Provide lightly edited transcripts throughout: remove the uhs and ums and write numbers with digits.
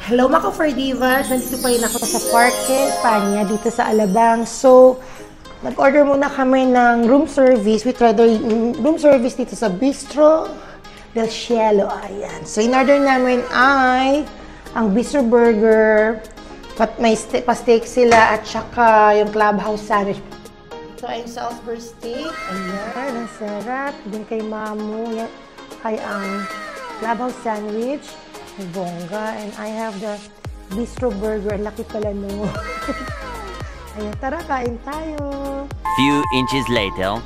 Hello mga ka-Fordivas! Nandito pa rin ako sa Parque España dito sa Alabang. So, nag-order muna kami ng room service. We tried room service dito sa Bistro del Cielo. Ayan. So, in-order namin ay ang Bistro Burger. May pa-steak sila at saka yung Clubhouse sandwich. Ito ay yung Salisbury steak. Ayan, ang sarap. Din kay Mamu. Yan ay ang Clubhouse sandwich. Bongga. And I have the Bistro Burger. Laki pala no. Ayan, tara, kain tayo. Few inches later.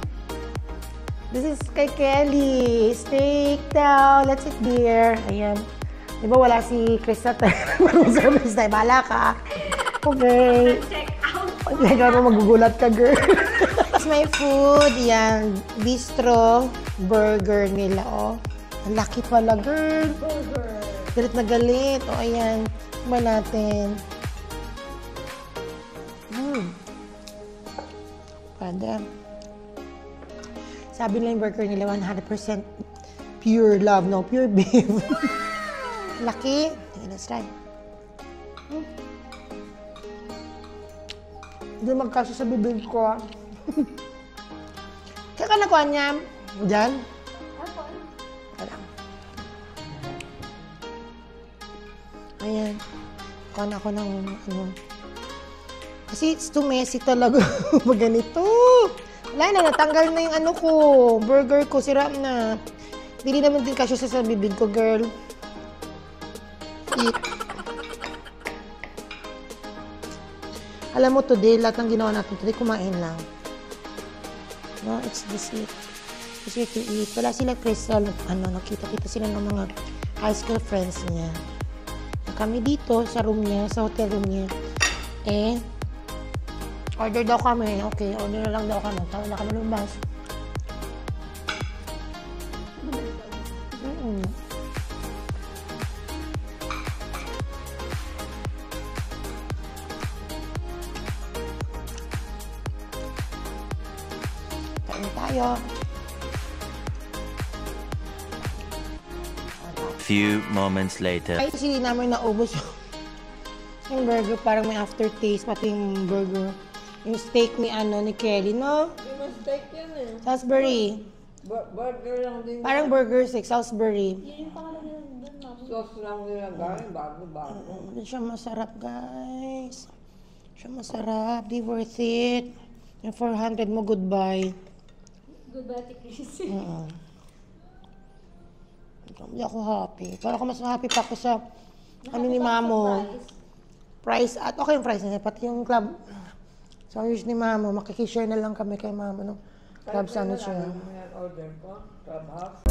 This is kay Kelly. Steak daw. Let's eat beer. Ayan. Di ba wala si Krista tayo? Service tayo. Bahala ka. Okay. Check out. Nagano magugulat ka, girl. It's my food. Yan. Bistro Burger nila, oh. Ang laki pala, girl. Burger. Galit na galit. O, ayan. Tignan natin. Pada. Sabi nila yung burger nila, 100% pure love, no? Pure beef. Laki. Let's try. Hindi magkasya sa bibig ko. Kaya ka nakuha niya? Diyan? Ayan. Kuha na ako ng ano. Kasi it's too messy talaga. Pag ganito. Wala na, natanggal na yung ano ko. Burger ko, sira na. Hindi naman din kasya sa bibig ko, girl. Eat. Alam mo, today, lahat ng ginawa natin today, kumain lang. No, it's this it. It's way to eat. Wala sila Crystal, nakita-kita sila ng mga high school friends niya. Kami dito sa room niya, sa hotel room niya. Eh, order daw kami. Okay, order na lang daw kami. Tawa na kami lumabas. Kain tayo. Few moments later. Ay, hindi namin naubos yung burger. Parang may aftertaste, pati yung burger. Yung steak ni Kelly, no? Yung steak yan eh. Salisbury. Burger lang din. Parang burger steak, Salisbury. Yun yung pangalan nila doon, mami. Sauce lang nila gawin, bago-bago. Siya masarap, guys. Siya masarap. Di worth it. Yung 400 mo, goodbye. Goodbye, Chris. Hindi ako happy. Parang ako mas happy pa ako sa ni Mamo. Price. At okay yung price niya. Pati yung club. So, ni Mamo. Makikishare na lang kami kay Mamo. No? Club sandwich niya. Order ko, Clubhouse.